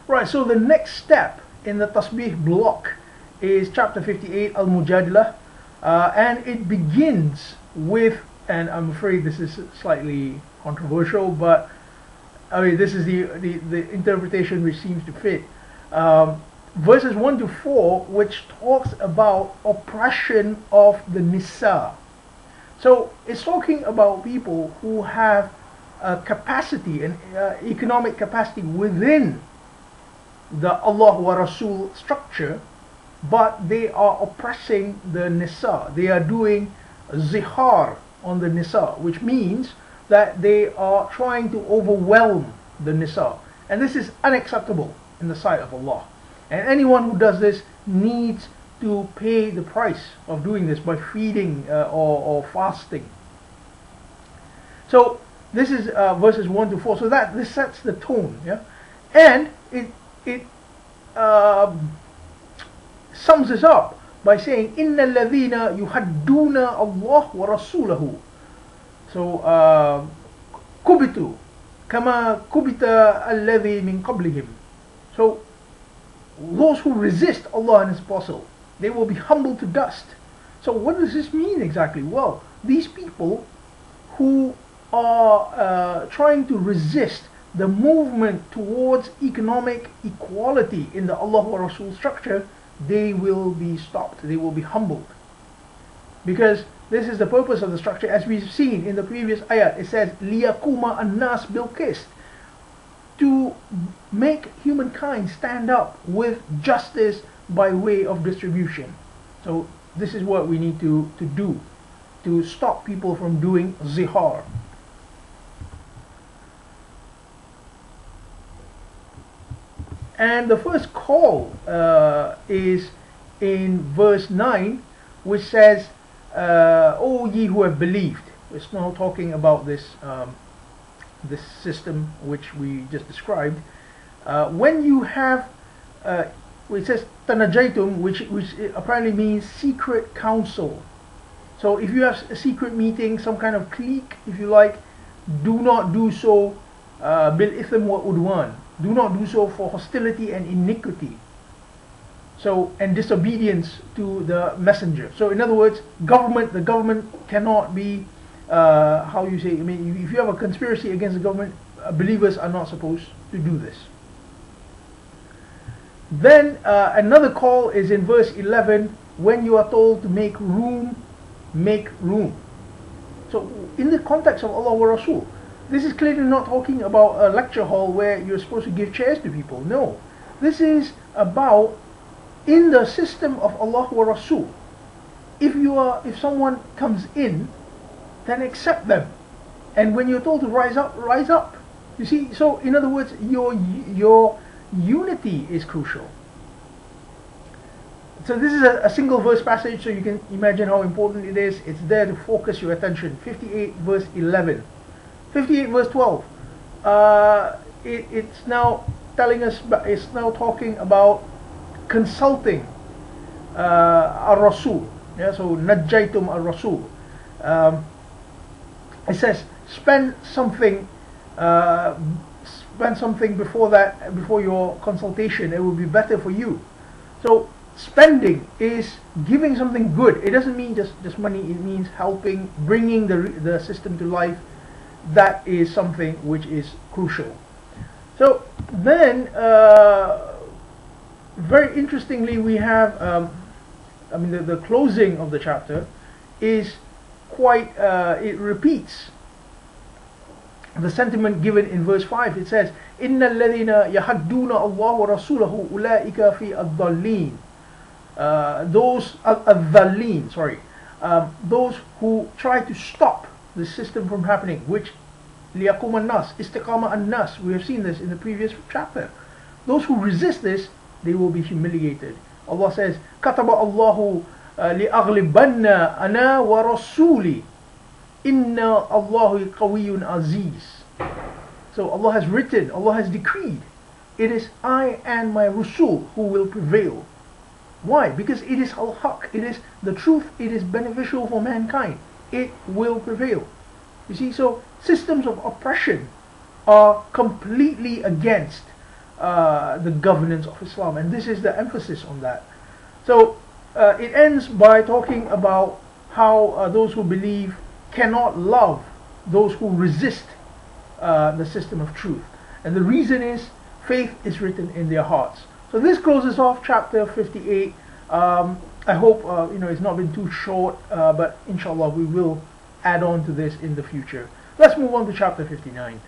Right, so the next step in the Tasbih block is chapter 58, Al-Mujadilah, and it begins with, and I'm afraid this is slightly controversial, but I mean this is the interpretation which seems to fit. Verses 1 to 4, which talks about oppression of the Nisa. So it's talking about people who have a capacity, an economic capacity within the Allah wa Rasul structure, but they are oppressing the Nisa. They are doing zihar on the Nisa, which means that they are trying to overwhelm the Nisa. And this is unacceptable in the sight of Allah. And anyone who does this needs to pay the price of doing this by feeding or fasting. So this is verses 1 to 4. So that this sets the tone, yeah, and it sums this up by saying inna alladhina yuhadduna Allah wa rasulahu. So kubitu kama kubita alladhi min qablihim. So those who resist Allah and His Apostle, they will be humbled to dust. So what does this mean exactly? Well, these people who are trying to resist the movement towards economic equality in the Allah wa Rasul structure, they will be stopped, they will be humbled. Because this is the purpose of the structure, as we've seen in the previous ayat. It says, لِيَقُومَ النَّاسِ بِالْقِسْطِ, to make humankind stand up with justice by way of distribution. So this is what we need to do to stop people from doing zihar. And the first call is in verse 9, which says, O ye who have believed. It's now talking about this this system which we just described. When you have, it says tanajaitum, which apparently means secret council. So if you have a secret meeting, some kind of clique, if you like, do not do so bil itham wa udwan. Do not do so for hostility and iniquity. So, and disobedience to the messenger. So in other words, the government cannot be, how you say, I mean, if you have a conspiracy against the government, believers are not supposed to do this. Then another call is in verse 11, when you are told to make room, make room. So in the context of Allah wa Rasul, this is clearly not talking about a lecture hall where you're supposed to give chairs to people. No, this is about in the system of Allah wa Rasul. If someone comes in, then accept them, and when you're told to rise up, rise up. You see, so in other words, your unity is crucial. So this is a single verse passage, so you can imagine how important it is. It's there to focus your attention. 58 verse 11. 58 verse 12, it's now telling us, it's now talking about consulting ar-Rasul. Yeah, so najjaitum ar-Rasul. It says spend something before that, before your consultation. It will be better for you. So spending is giving something good. It doesn't mean just money. It means helping, bringing the system to life. That is something which is crucial. So then, very interestingly, we have, I mean, the closing of the chapter is quite, it repeats the sentiment given in verse 5. It says, إِنَّ الَّذِينَ يَحَدُّونَ اللَّهَ وَرَسُولَهُ أُولَٰئِكَ فِي الضَّالِّينَ. Those who try to stop the system from happening, which liyaqum an-nas, istiqama an-nas, we have seen this in the previous chapter. Those who resist this, they will be humiliated. Allah says, kataba Allahu li'aghlibanna ana wa rasuli inna Allahu qawiyyun aziz. So Allah has written, Allah has decreed, it is I and my Rasul who will prevail. Why? Because it is al-haq, it is the truth, it is beneficial for mankind. It will prevail. You see, so systems of oppression are completely against the governance of Islam, and this is the emphasis on that. So it ends by talking about how those who believe cannot love those who resist the system of truth, and the reason is faith is written in their hearts. So this closes off chapter 58. I hope it's not been too short, but inshallah we will add on to this in the future. Let's move on to chapter 59.